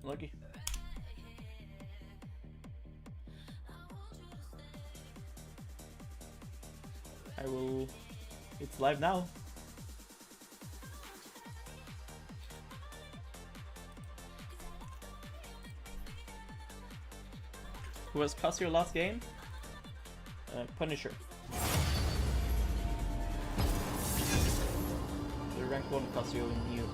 Lucky. I will... It's live now. Who was Casio last game? Punisher. The rank 1 Casio in EU.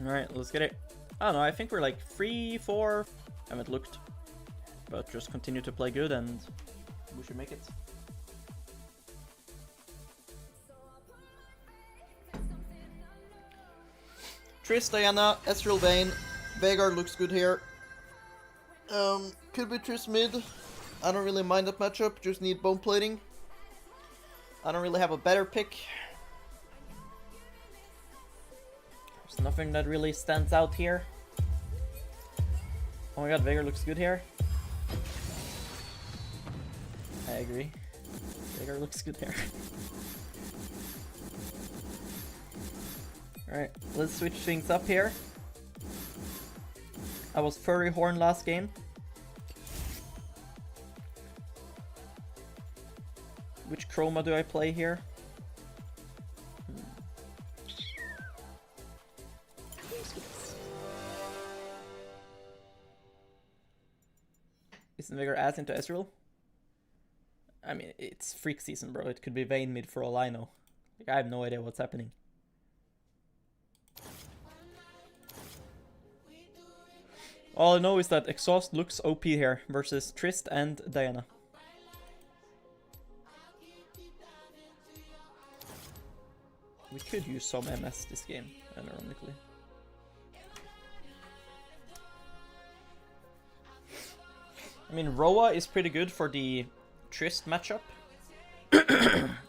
Alright, let's get it. I don't know, I think we're like 3, 4. I haven't looked. But just continue to play good and we should make it. Triss, Diana, Ezreal, Vayne. Veigar looks good here. Could be Triss mid. I don't really mind that matchup, just need bone plating. I don't really have a better pick. There's nothing that really stands out here. Oh my god, Veigar looks good here. I agree. Veigar looks good here. Alright, let's switch things up here. I was Furry Horn last game. Which chroma do I play here? Isn't Veigar ass into Ezreal? I mean, it's freak season, bro. It could be Vayne mid for all I know. Like, I have no idea what's happening. All I know is that Exhaust looks OP here versus Trist and Diana. We could use some MS this game, ironically. I mean, Roa is pretty good for the Trist matchup.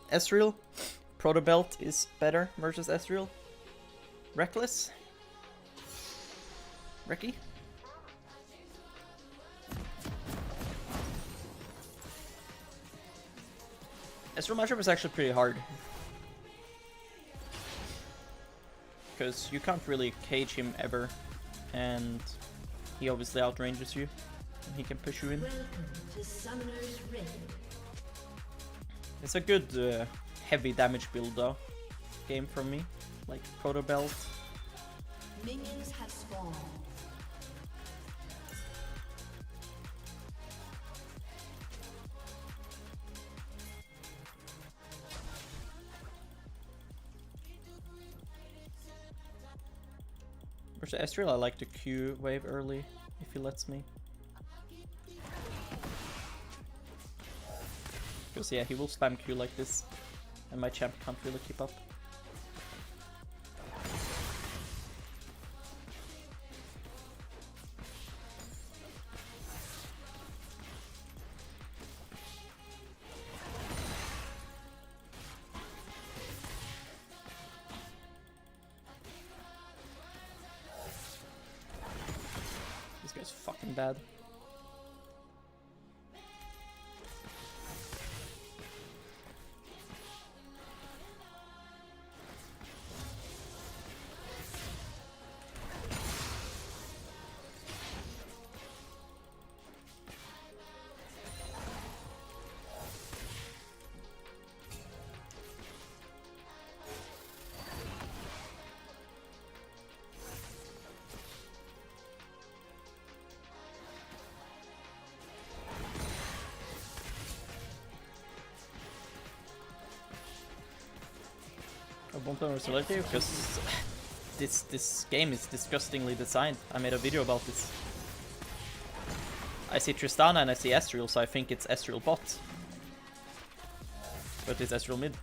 Ezreal. Protobelt is better versus Ezreal. Reckless. Reki. Ezreal matchup is actually pretty hard. Because you can't really cage him ever. And he obviously outranges you. And he can push you in. It's a good heavy damage build though. Game from me. Like Protobelt. Minions have spawned. Versus Ezreal, I like to Q wave early if he lets me. Because yeah, he will spam Q like this, and my champ can't really keep up. This guy's fucking bad. I won't learn versatility because this game is disgustingly designed. I made a video about this. I see Tristana and I see Ezreal, so I think it's Ezreal bot. But it's Ezreal mid.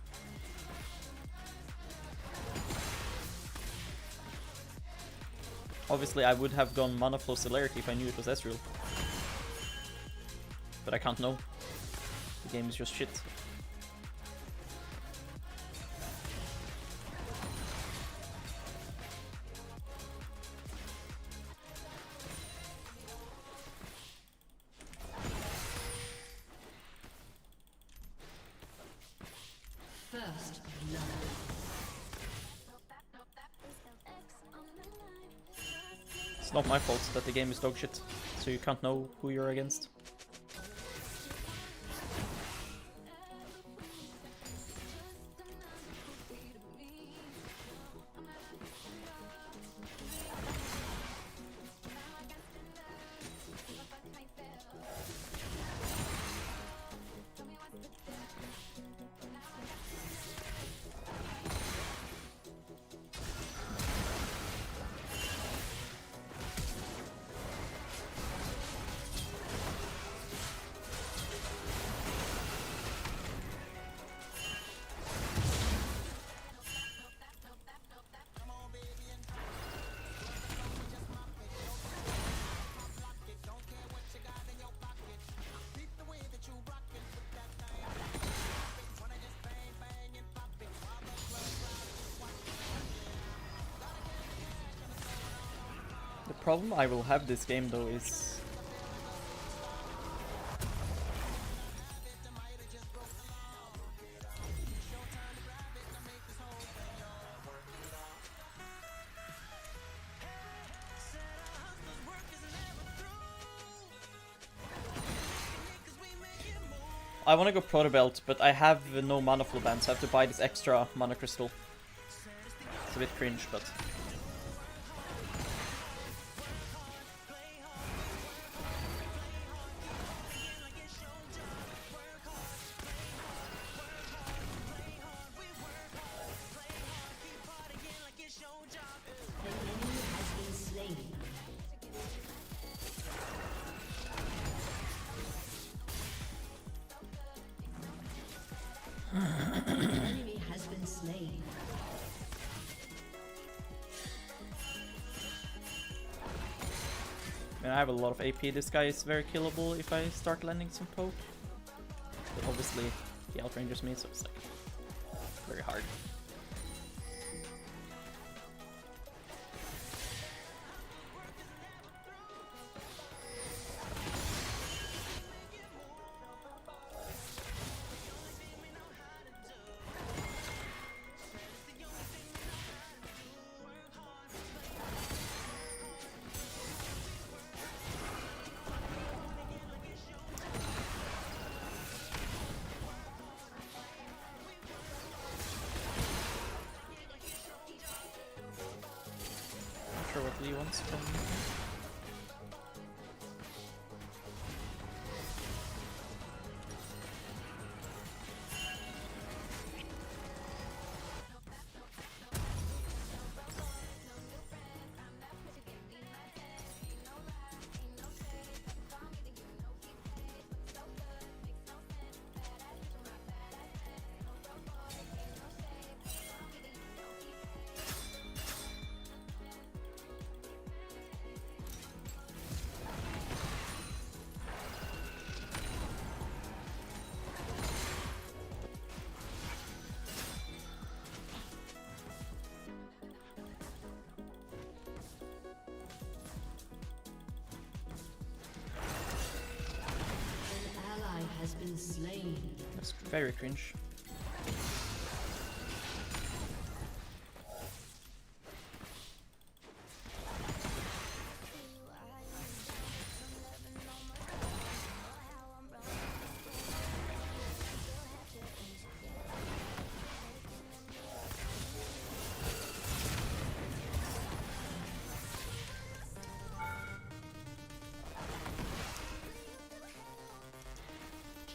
Obviously I would have gone mana flow celerity if I knew it was Ezreal. But I can't know. The game is just shit. First love. It's not my fault that the game is dog shit, so you can't know who you're against. The problem I will have this game though is I want to go Proto Belt, but I have no mana flow band, so I have to buy this extra mana crystal. It's a bit cringe, but I mean, I have a lot of AP. This guy is very killable if I start landing some poke. But obviously, he outranges me, so it's like very hard. Sure what Lee wants from me. has been slain. That's very cringe.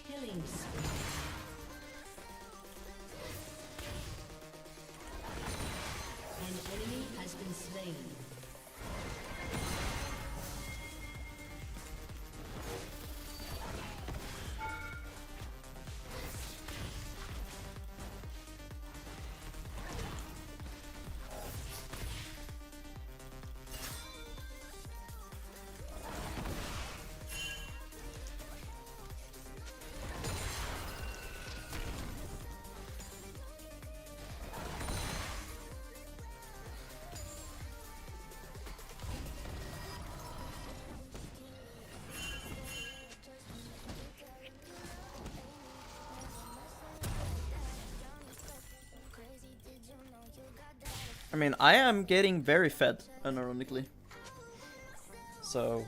Killing spree. An enemy has been slain. I mean, I am getting very fed, unironically. So,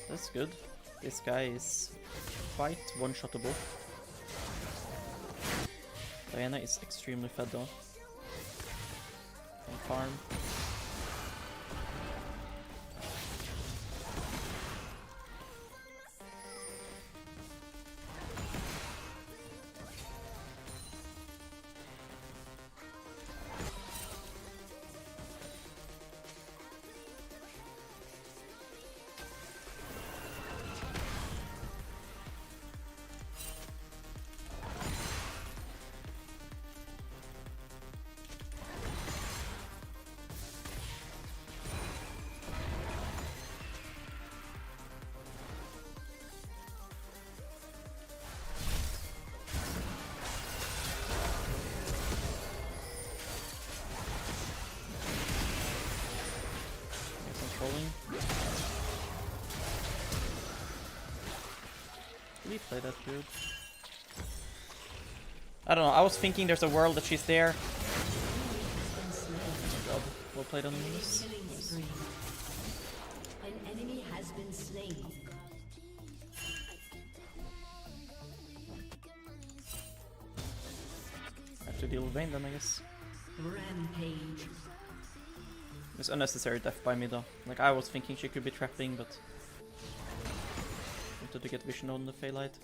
that's good. This guy is quite one-shottable. Diana is extremely fed though. Can farm. Controlling. Did we play that good? I don't know, I was thinking there's a world that she's there. Good job. Well played on this. Yes. An enemy has been slain. Have to deal with Vayne then, I guess. Rampage. It's unnecessary death by me though. Like, I was thinking she could be trapping, but wanted to get vision on the Phalite.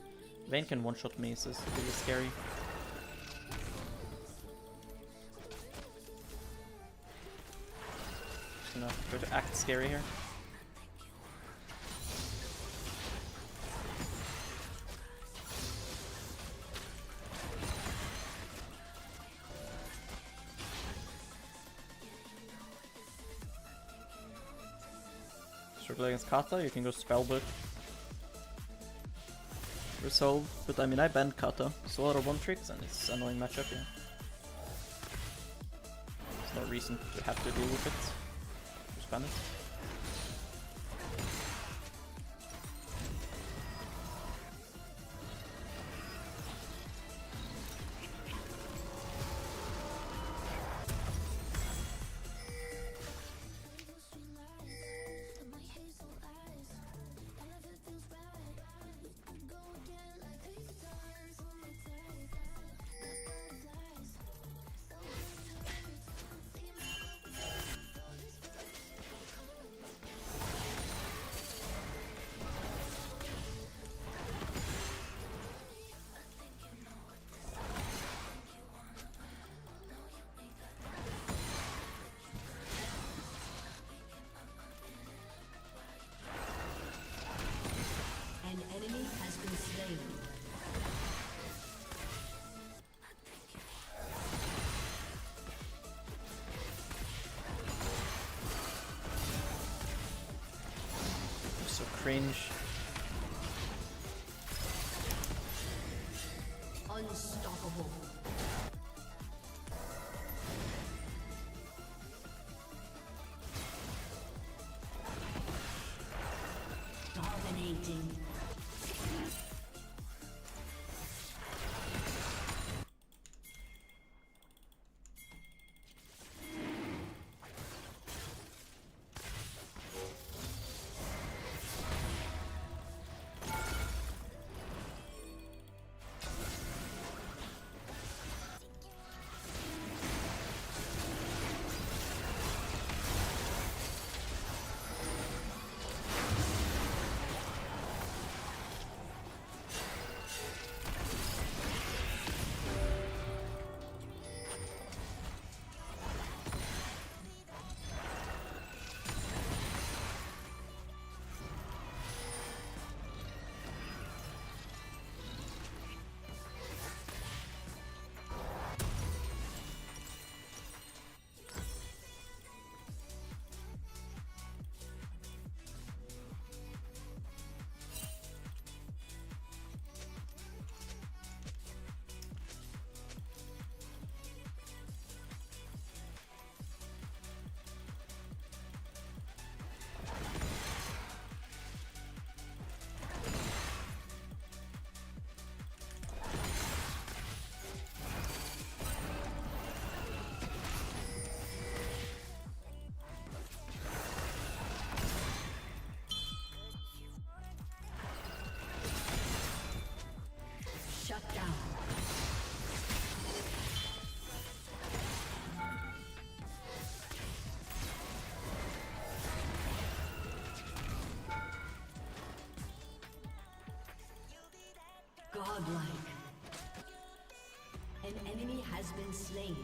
Vayne can one-shot me, so it's really scary. Just gonna try to act scary here. Struggle against Kata, you can go Spellbook. Resolve, but I mean I banned Kata, so a lot of one tricks and it's an annoying matchup, yeah. There's no reason to have to deal with it. Just ban it. An enemy has been slain. So cringe. Unstoppable. Dominating. Godlike. An enemy has been slain.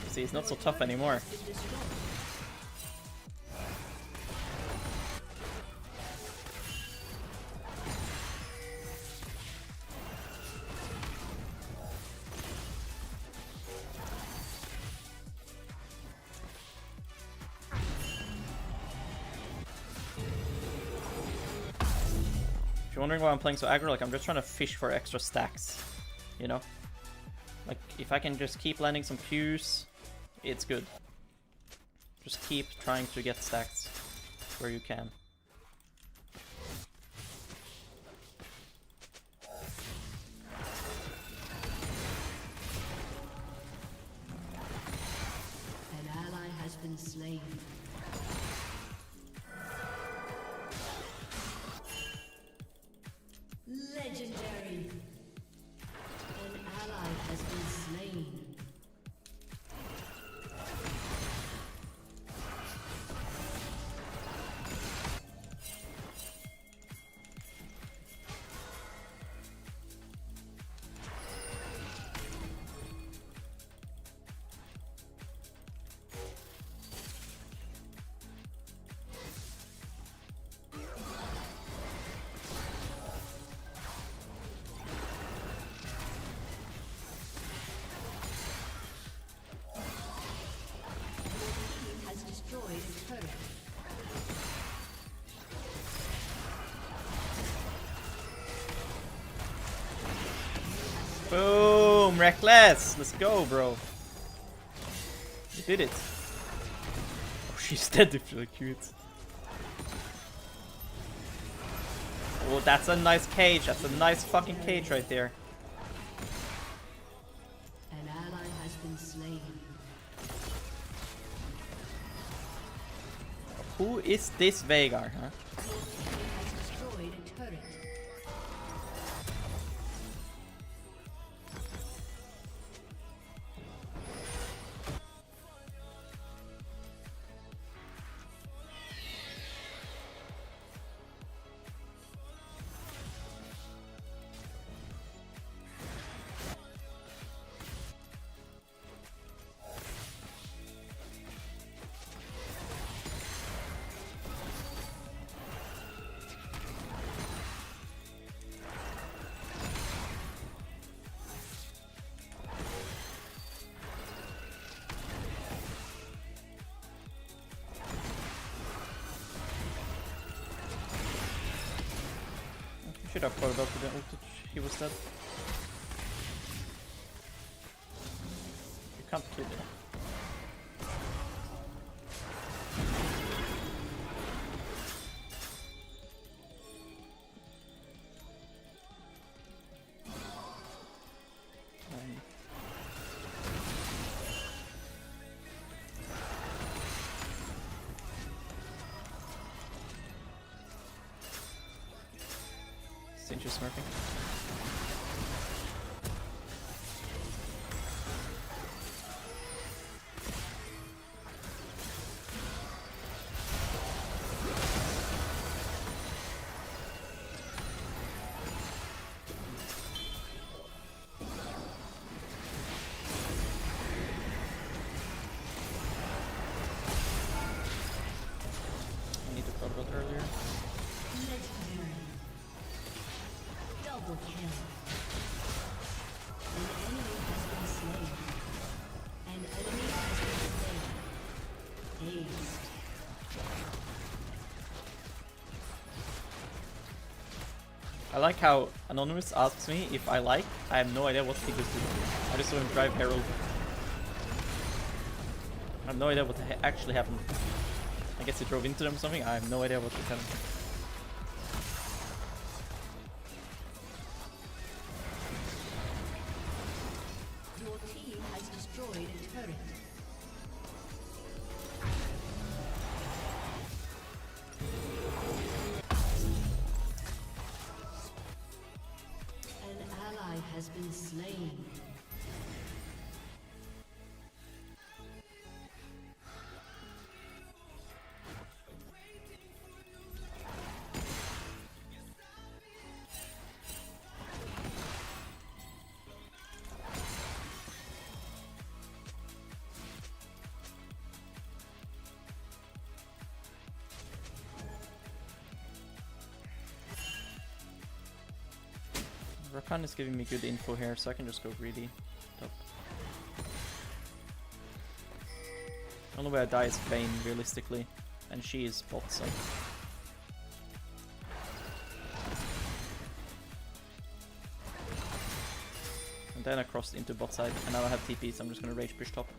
See, he's not so tough anymore. If you're wondering why I'm playing so aggro, like I'm just trying to fish for extra stacks, you know? Like if I can just keep landing some Qs, it's good. Just keep trying to get stacks where you can. An ally has been slain. Legendary. An ally has been slain. Boom! Reckless! Let's go, bro. You did it. Oh, she's dead if you're cute. Oh, that's a nice cage. That's a nice fucking cage right there. An ally has been slain. Who is this Veigar, huh? Has destroyed a turret. Should have followed up with the ult. He was dead. You can't kill him. Since you're smurfing. I need to thought about earlier. Legendary. Double kill. An enemy has been slain. An enemy has been slain. Aced. I like how Anonymous asks me if I like. I have no idea what he just did. I just saw him drive Herald. I have no idea what actually happened. I guess he drove into them or something. I have no idea what just happened. Your team has destroyed a turret. An ally has been slain. Rakan is giving me good info here, so I can just go greedy. Top. The only way I die is Vayne, realistically. And she is bot, so... And then I crossed into bot side, and now I have TP, so I'm just gonna rage push top.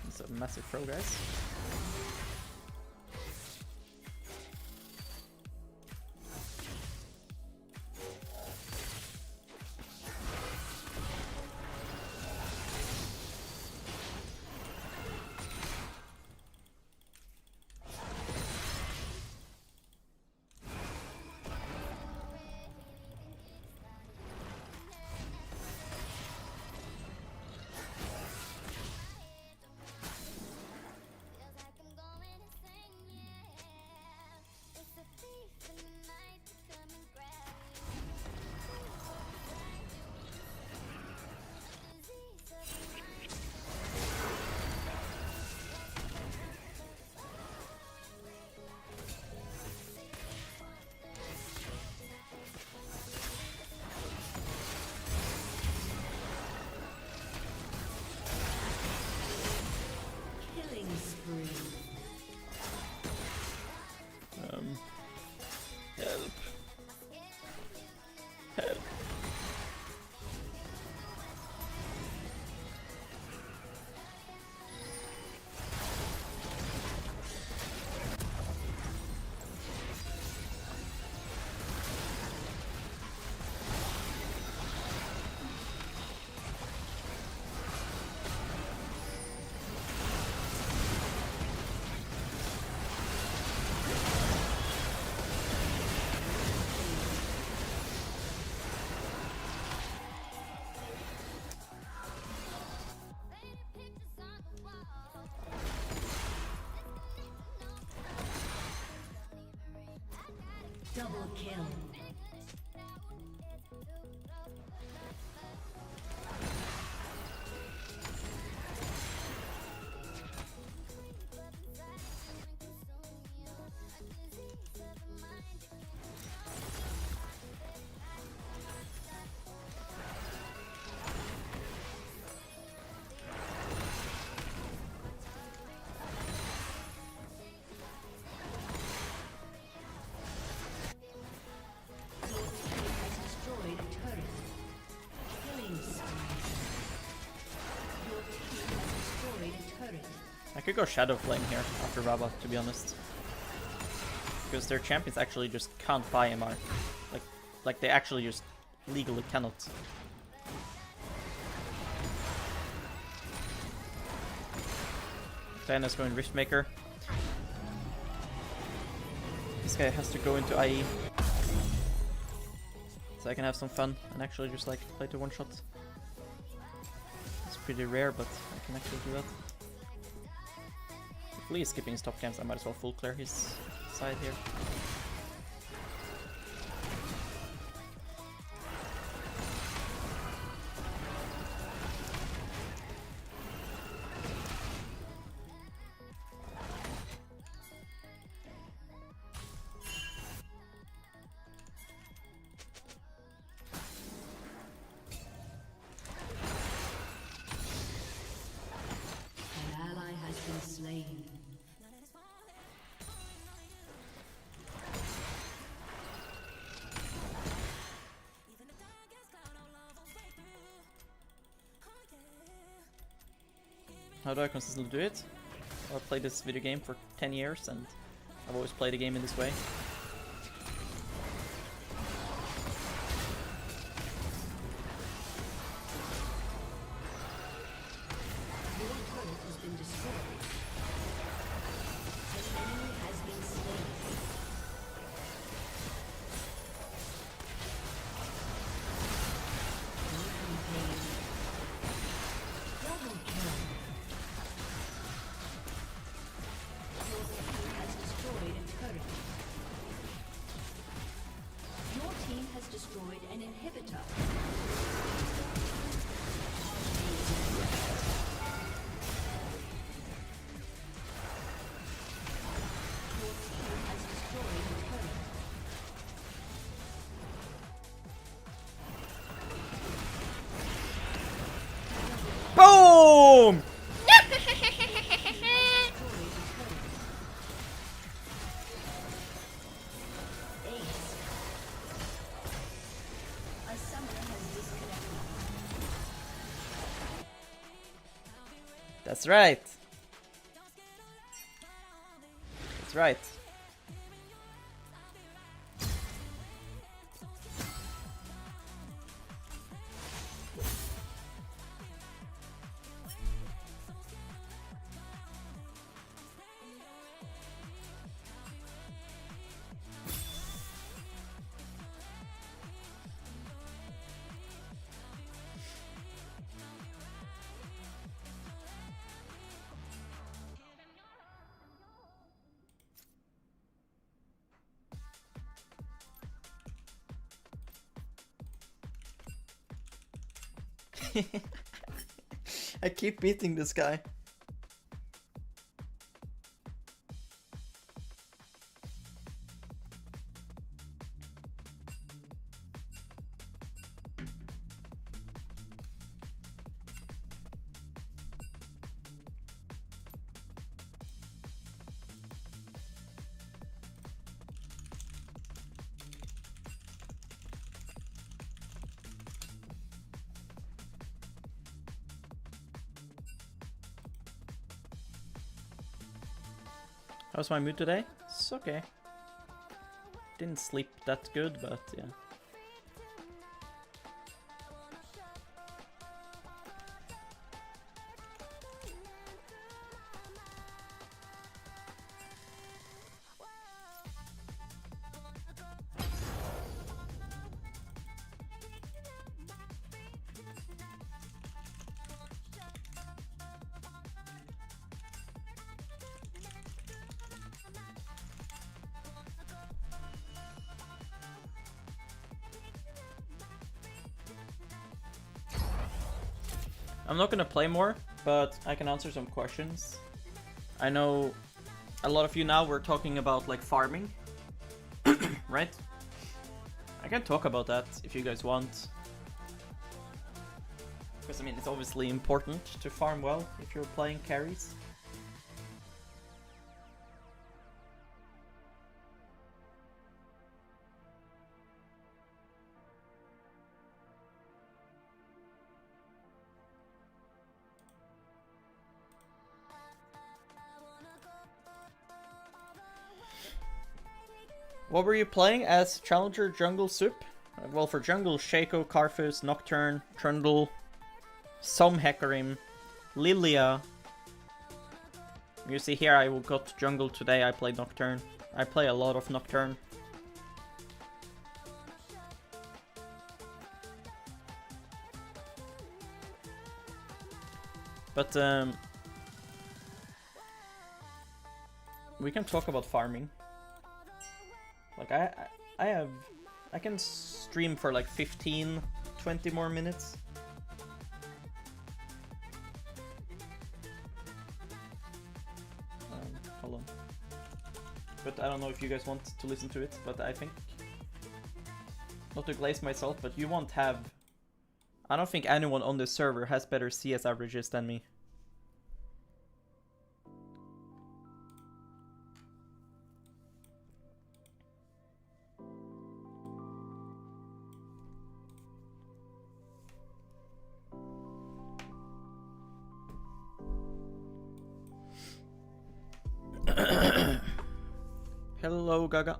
It's a massive throw, guys. Help. Help. Double kill. I could go Shadow Flame here after Rabba, to be honest. Because their champions actually just can't buy MR. Like they actually just legally cannot. Diana's going Riftmaker. This guy has to go into IE. So I can have some fun and actually just like play to one shot. It's pretty rare, but I can actually do that. If Lee is skipping his top camps, I might as well full clear his side here. How do I consistently do it? I've played this video game for 10 years and I've always played the game in this way. That's right. That's right. I keep beating this guy. How's my mood today? It's okay. Didn't sleep that good, but yeah. I'm not gonna play more, but I can answer some questions. I know a lot of you now were talking about like farming, right? I can talk about that if you guys want. Because I mean, it's obviously important to farm well if you're playing carries. What were you playing as Challenger Jungle Soup? Well, for Jungle, Shaco, Karthus, Nocturne, Trundle, some Hecarim, Lilia. You see here, I got Jungle today, I played Nocturne. I play a lot of Nocturne. But, we can talk about farming. Like, I can stream for like 15, 20 more minutes. Hold on. But I don't know if you guys want to listen to it, but I think, not to glaze myself, but you won't have, I don't think anyone on this server has better CS averages than me. Hello, Gaga.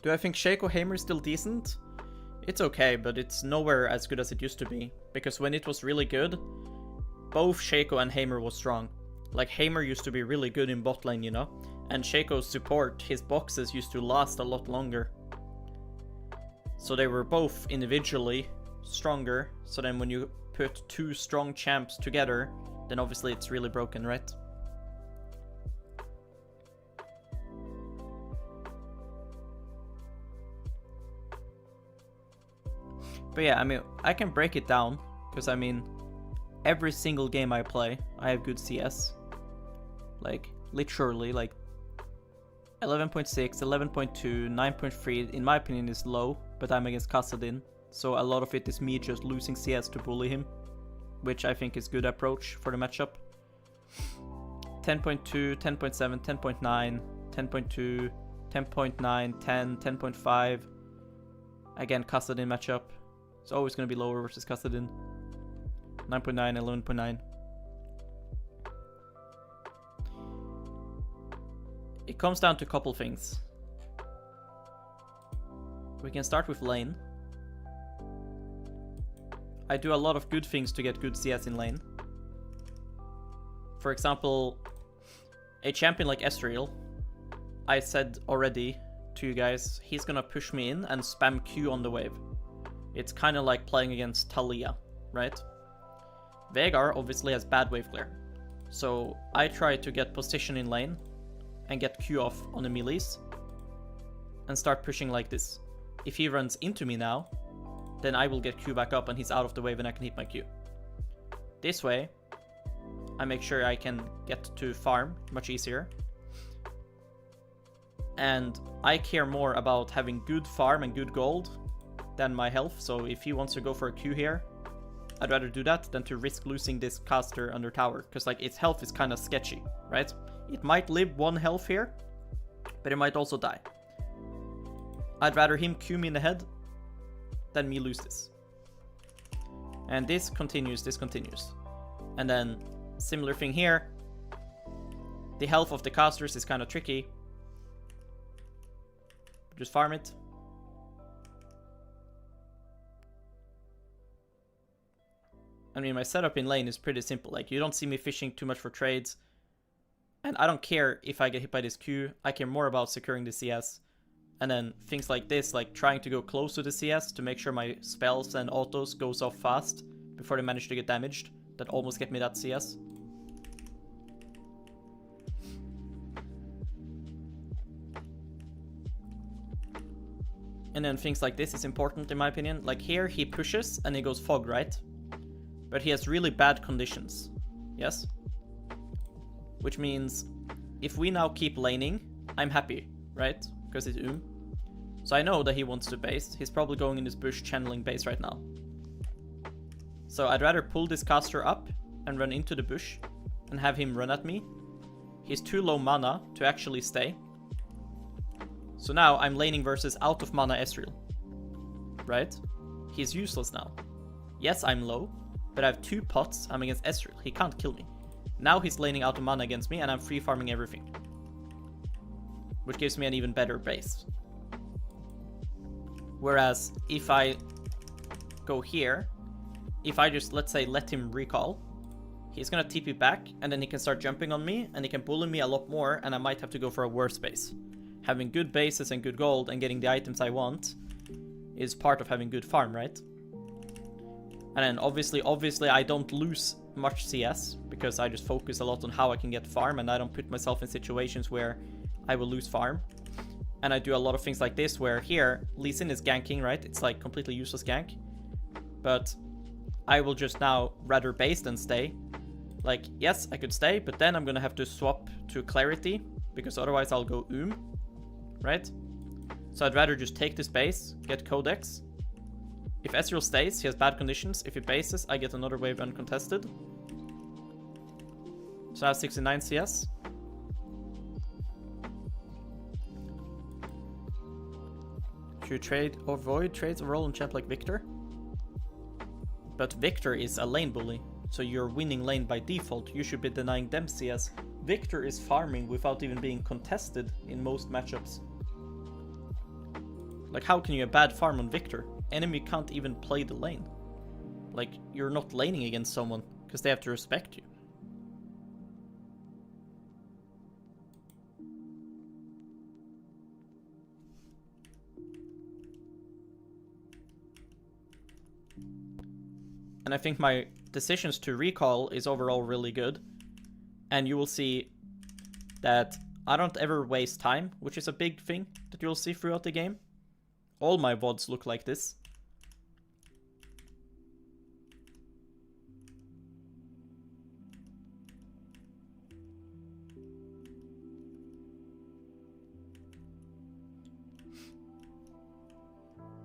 Do I think Shaco Hamer is still decent? It's okay, but it's nowhere as good as it used to be. Because when it was really good, both Shaco and Hamer was strong. Like, Hamer used to be really good in bot lane, you know? And Shaco's support, his boxes used to last a lot longer. So they were both individually stronger. So then when you put two strong champs together, then obviously it's really broken, right? But yeah, I mean, I can break it down, because I mean, every single game I play, I have good CS. Like, literally, like, 11.6, 11.2, 9.3, in my opinion is low, but I'm against Kassadin, so a lot of it is me just losing CS to bully him, which I think is good approach for the matchup. 10.2, 10.7, 10.9, 10.2, 10.9, 10, 10.5, again, Kassadin matchup. It's always going to be lower versus Kassadin. 9.9, 11.9. it comes down to a couple things. We can start with lane. I do a lot of good things to get good CS in lane. For example, a champion like Ezreal, I said already to you guys, he's gonna push me in and spam Q on the wave. It's kind of like playing against Talia, right? Veigar obviously has bad wave clear. So I try to get position in lane and get Q off on the melees and start pushing like this. If he runs into me now, then I will get Q back up and he's out of the wave and I can hit my Q. This way, I make sure I can get to farm much easier. And I care more about having good farm and good gold than my health. So if he wants to go for a Q here, I'd rather do that than to risk losing this caster under tower. Because like its health is kind of sketchy, right? It might live 1 health here, but it might also die. I'd rather him Q me in the head than me lose this. And this continues, this continues. And then similar thing here. The health of the casters is kind of tricky. Just farm it. I mean, my setup in lane is pretty simple. Like, you don't see me fishing too much for trades. And I don't care if I get hit by this Q. I care more about securing the CS. And then things like this, like trying to go close to the CS to make sure my spells and autos goes off fast before they manage to get damaged. That almost get me that CS. And then things like this is important in my opinion. Like here he pushes and he goes fog, right? But he has really bad conditions. Yes? Which means if we now keep laning, I'm happy, right? Because it's So I know that he wants to base. He's probably going in this bush channeling base right now. So I'd rather pull this caster up and run into the bush and have him run at me. He's too low mana to actually stay. So now I'm laning versus out of mana Ezreal. Right? He's useless now. Yes, I'm low, but I have 2 pots. I'm against Ezreal. He can't kill me. Now he's laning out of mana against me and I'm free farming everything. Which gives me an even better base. Whereas if I go here, if I just, let's say, let him recall, he's gonna TP back and then he can start jumping on me and he can bully me a lot more and I might have to go for a worse base. Having good bases and good gold and getting the items I want is part of having good farm, right? And then obviously I don't lose much CS because I just focus a lot on how I can get farm and I don't put myself in situations where I will lose farm. And I do a lot of things like this where here, Lee Sin is ganking, right? It's like completely useless gank. But I will just now rather base than stay. Like, yes, I could stay, but then I'm gonna have to swap to Clarity because otherwise I'll go right? So I'd rather just take this base, get Codex. If Ezreal stays, he has bad conditions. If he bases, I get another wave uncontested. So I have 69 CS. Should trade or avoid trades or roll on champ like Victor? But Victor is a lane bully, so you're winning lane by default. You should be denying them CS. Victor is farming without even being contested in most matchups. Like, how can you have bad farm on Victor? Enemy can't even play the lane. Like, you're not laning against someone because they have to respect you. And I think my decisions to recall is overall really good. And you will see that I don't ever waste time, which is a big thing that you'll see throughout the game. All my VODs look like this.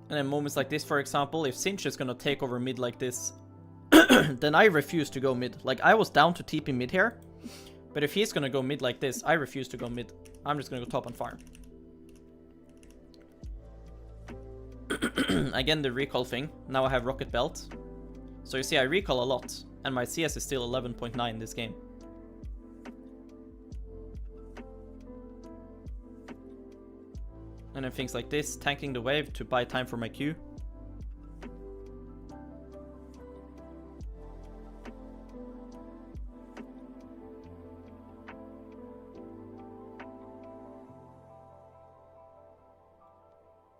And in moments like this, for example, if Sinch is gonna take over mid like this, then I refuse to go mid. Like, I was down to TP mid here, but if he's gonna go mid like this, I refuse to go mid. I'm just gonna go top and farm. Again, the recall thing. Now I have Rocket Belt. So you see, I recall a lot, and my CS is still 11.9 this game. And then things like this, tanking the wave to buy time for my Q.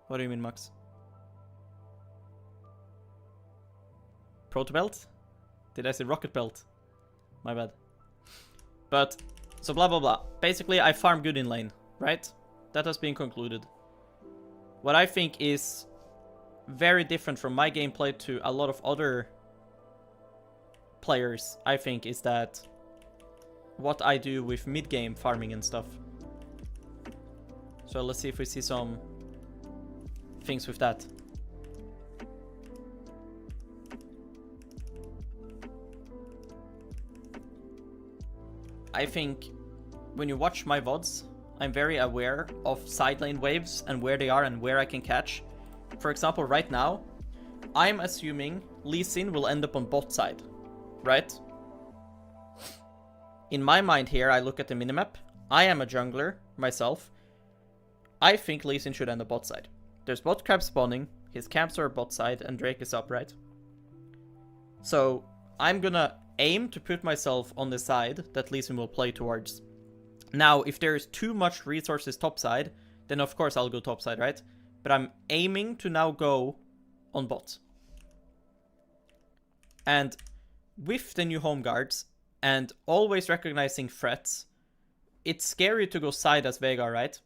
What do you mean, Max? Proto belt? Did I say rocket belt? My bad. But, so blah blah blah. Basically, I farm good in lane, right? That has been concluded. What I think is very different from my gameplay to a lot of other players, I think, is that what I do with mid-game farming and stuff. So let's see if we see some things with that. I think when you watch my VODs, I'm very aware of side lane waves and where they are and where I can catch. For example, right now, I'm assuming Lee Sin will end up on bot side, right? In my mind here, I look at the minimap. I am a jungler myself. I think Lee Sin should end up bot side. There's bot crab spawning, his camps are bot side, and Drake is up, right? So I'm gonna aim to put myself on the side that Lee Sin will play towards. Now, if there's too much resources topside, then of course I'll go topside, right? But I'm aiming to now go on bot. And with the new home guards, and always recognizing threats, it's scary to go side as Veigar, right?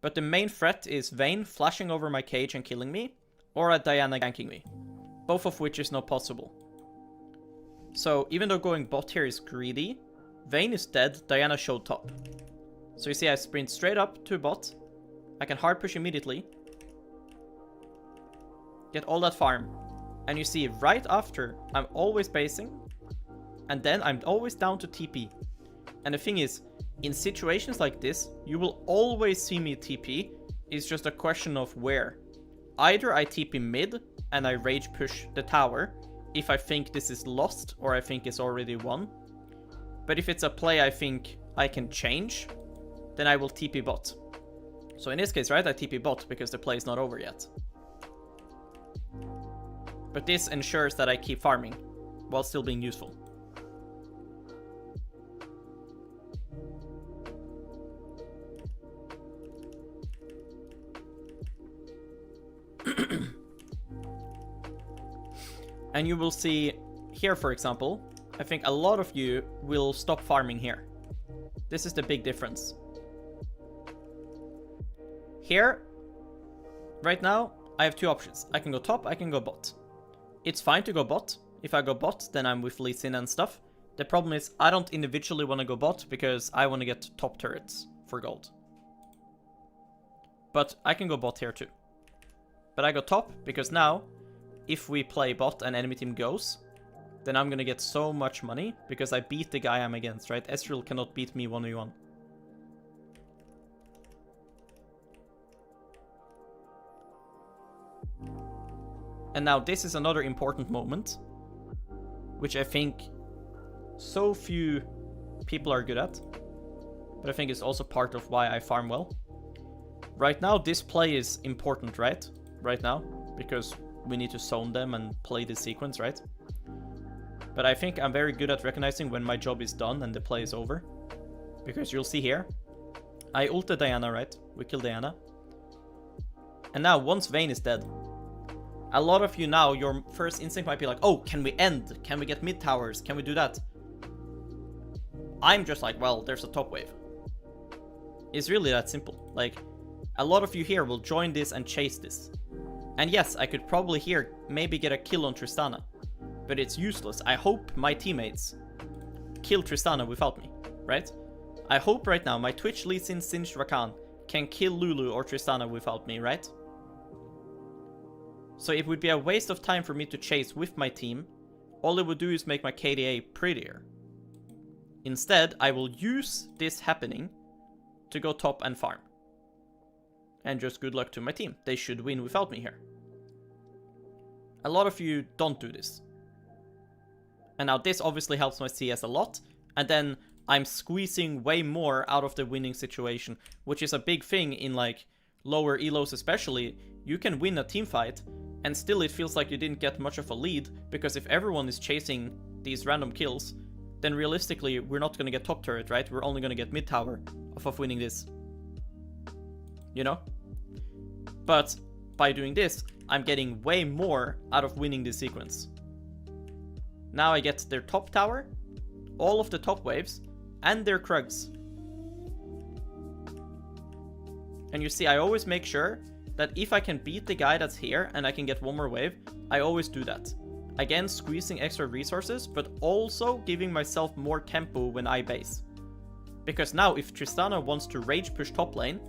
But the main threat is Vayne flashing over my cage and killing me, or a Diana ganking me. Both of which is not possible. So even though going bot here is greedy, Vayne is dead, Diana showed top. So you see I sprint straight up to bot, I can hard push immediately, get all that farm, and you see right after I'm always basing, and then I'm always down to TP. And the thing is, in situations like this, you will always see me TP, it's just a question of where. Either I TP mid and I rage push the tower, if I think this is lost or I think it's already won. But if it's a play I think I can change, then I will TP bot. So in this case, right, I TP bot because the play is not over yet. But this ensures that I keep farming while still being useful. And you will see here, for example, I think a lot of you will stop farming here. This is the big difference. Here, right now, I have two options. I can go top, I can go bot. It's fine to go bot. If I go bot, then I'm with Lee Sin and stuff. The problem is I don't individually want to go bot because I want to get top turrets for gold. But I can go bot here too. But I go top because now, if we play bot and enemy team goes, then I'm gonna get so much money because I beat the guy I'm against, right? Ezreal cannot beat me 1v1. And now this is another important moment, which I think so few people are good at, but I think it's also part of why I farm well. Right now, this play is important, right? Right now, because we need to zone them and play the sequence, right? But I think I'm very good at recognizing when my job is done and the play is over. Because you'll see here, I ulted Diana, right? We killed Diana. And now, once Vayne is dead, a lot of you now, your first instinct might be like, oh, can we end? Can we get mid towers? Can we do that? I'm just like, well, there's a top wave. It's really that simple. Like, a lot of you here will join this and chase this. And yes, I could probably here maybe get a kill on Tristana, but it's useless. I hope my teammates kill Tristana without me, right? I hope right now my Twitch Lee Sin Singed Rakan can kill Lulu or Tristana without me, right? So it would be a waste of time for me to chase with my team. All it would do is make my KDA prettier. Instead, I will use this happening to go top and farm. And just good luck to my team. They should win without me here. A lot of you don't do this. And now this obviously helps my CS a lot. And then I'm squeezing way more out of the winning situation, which is a big thing in like lower elos especially, you can win a team fight, and still it feels like you didn't get much of a lead, because if everyone is chasing these random kills, then realistically we're not gonna get top turret, right? We're only gonna get mid tower off of winning this. You know? But by doing this, I'm getting way more out of winning this sequence. Now I get their top tower, all of the top waves, and their Krugs. And you see, I always make sure that if I can beat the guy that's here and I can get one more wave, I always do that. Again, squeezing extra resources, but also giving myself more tempo when I base. Because now, if Tristana wants to rage push top lane,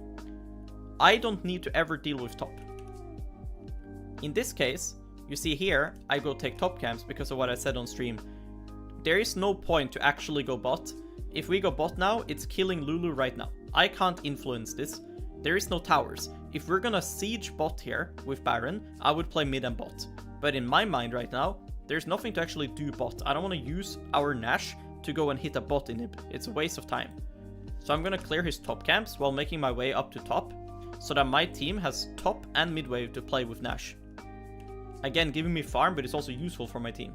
I don't need to ever deal with top. In this case, you see here, I go take top camps because of what I said on stream. There is no point to actually go bot. If we go bot now, it's killing Lulu right now. I can't influence this. There is no towers. If we're gonna siege bot here with Baron, I would play mid and bot. But in my mind right now, there's nothing to actually do bot. I don't want to use our Nash to go and hit a bot inhib. It's a waste of time. So I'm gonna clear his top camps while making my way up to top, so that my team has top and mid wave to play with Nash. Again, giving me farm, but it's also useful for my team.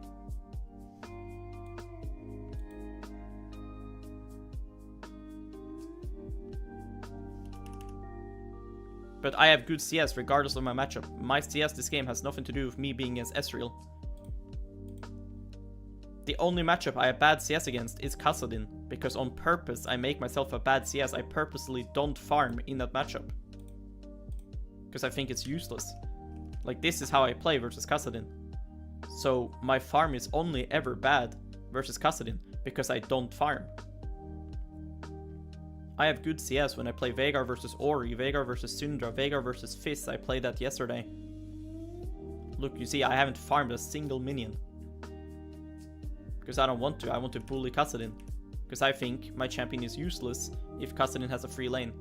But I have good CS regardless of my matchup. My CS this game has nothing to do with me being against Ezreal. The only matchup I have bad CS against is Kassadin, because on purpose I make myself a bad CS. I purposely don't farm in that matchup, because I think it's useless. Like, this is how I play versus Kassadin. So my farm is only ever bad versus Kassadin because I don't farm. I have good CS when I play Veigar versus Ori, Veigar versus Syndra, Veigar versus Fizz. I played that yesterday. Look, you see, I haven't farmed a single minion. Because I don't want to. I want to bully Kassadin. Because I think my champion is useless if Kassadin has a free lane.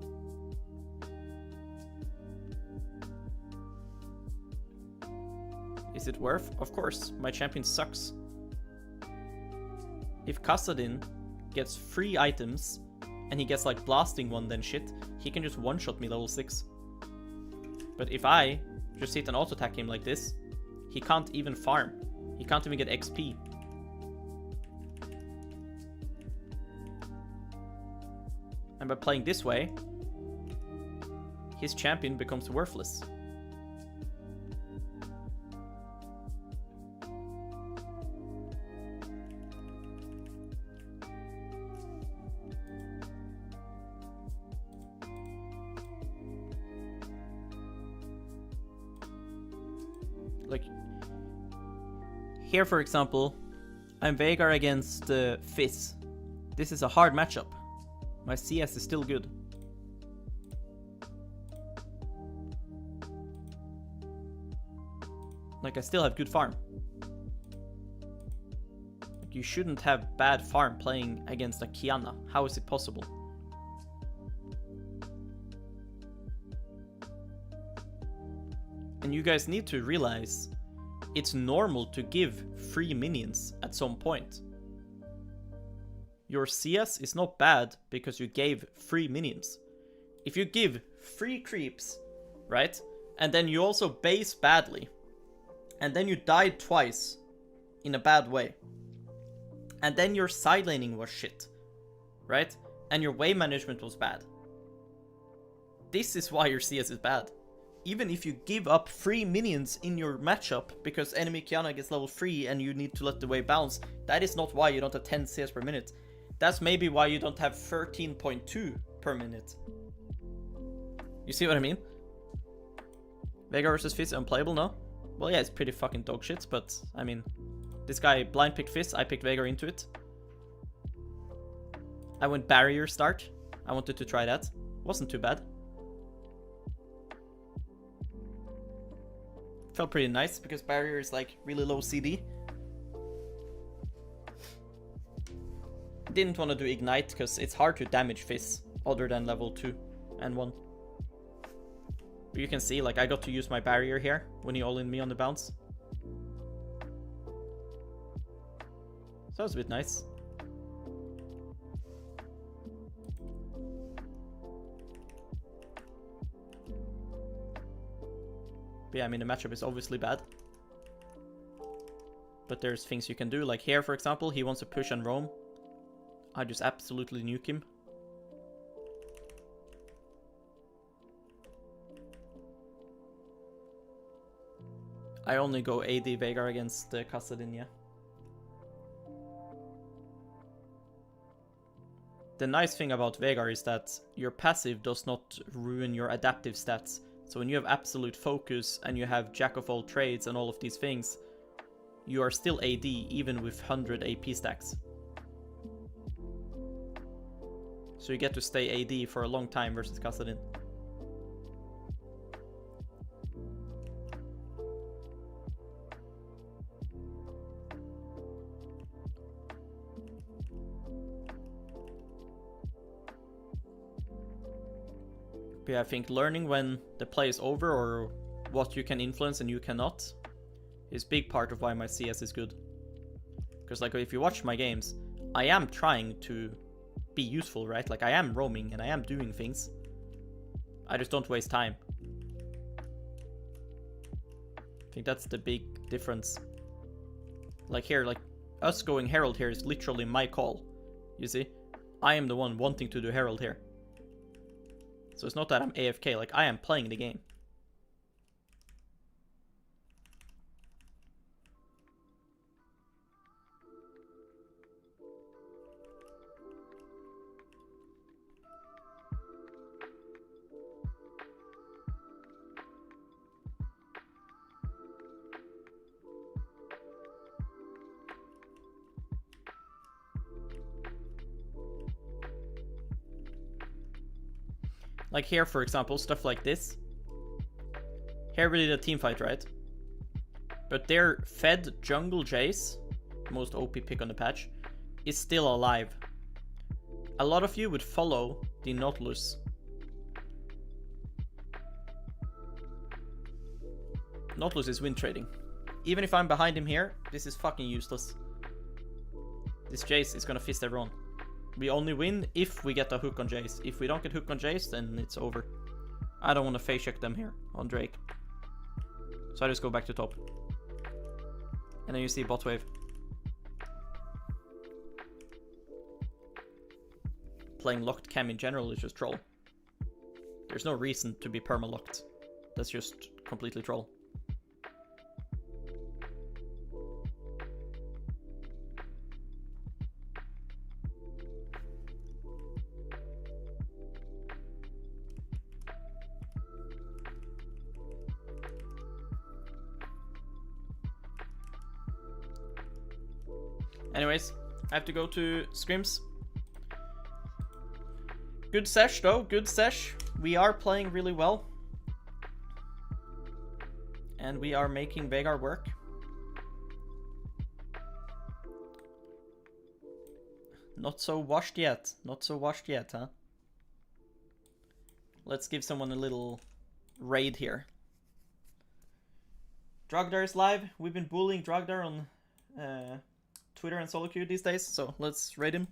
Is it worth? Of course. My champion sucks. If Kassadin gets free items, and he gets like blasting one then shit, he can just one-shot me level 6. But if I just hit and auto-attack him like this, he can't even farm. He can't even get XP. And by playing this way, his champion becomes worthless. Like, here for example, I'm Veigar against Fizz. This is a hard matchup. My CS is still good. Like, I still have good farm. Like, you shouldn't have bad farm playing against a Kiana. How is it possible? And you guys need to realize it's normal to give free minions at some point. Your CS is not bad because you gave free minions. If you give free creeps, right? And then you also base badly, and then you died twice in a bad way, and then your side laning was shit, right? And your wave management was bad. This is why your CS is bad. Even if you give up free minions in your matchup because enemy Kiana gets level 3 and you need to let the wave bounce, that is not why you don't have 10 CS per minute. That's maybe why you don't have 13.2 per minute. You see what I mean? Veigar versus Fizz, unplayable, no? Well, yeah, it's pretty fucking dog shit, but I mean, this guy blind picked Fizz, I picked Veigar into it. I went barrier start. I wanted to try that. Wasn't too bad. Felt pretty nice because barrier is like really low CD. Didn't want to do ignite because it's hard to damage Fizz other than level 2 and 1. But you can see, like, I got to use my barrier here when he all-in me on the bounce. So that was a bit nice. But yeah, I mean, the matchup is obviously bad. But there's things you can do. Like here, for example, he wants to push and roam. I just absolutely nuke him. I only go AD Veigar against Kassadin, yeah. The nice thing about Veigar is that your passive does not ruin your adaptive stats. So when you have absolute focus and you have jack of all trades and all of these things, you are still AD even with 100 AP stacks. So you get to stay AD for a long time versus Kassadin. But yeah, I think learning when the play is over or what you can influence and you cannot is a big part of why my CS is good. Because like if you watch my games, I am trying to be useful, right? Like I am roaming and I am doing things. I just don't waste time. I think that's the big difference. Like here, like us going Herald here is literally my call. You see? I am the one wanting to do Herald here. So it's not that I'm AFK, like I am playing the game. Like here, for example, stuff like this. Here we did a team fight, right? But their fed jungle Jace, most OP pick on the patch, is still alive. A lot of you would follow the Nautilus. Nautilus is win trading. Even if I'm behind him here, this is fucking useless. This Jace is gonna fist everyone. We only win if we get a hook on Jace. If we don't get hook on Jace, then it's over. I don't want to face check them here on Drake. So I just go back to top. And then you see bot wave. Playing locked cam in general is just troll. There's no reason to be perma-locked. That's just completely troll. Anyways, I have to go to scrims. Good sesh though, good sesh. We are playing really well. And we are making Veigar work. Not so washed yet. Not so washed yet, huh? Let's give someone a little raid here. Drogdar is live. We've been bullying Drogdar on Twitter and solo queue these days, so let's raid him.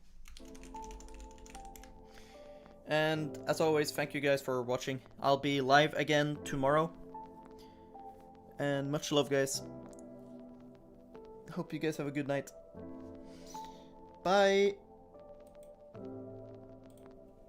And as always, thank you guys for watching. I'll be live again tomorrow. And much love, guys. Hope you guys have a good night. Bye.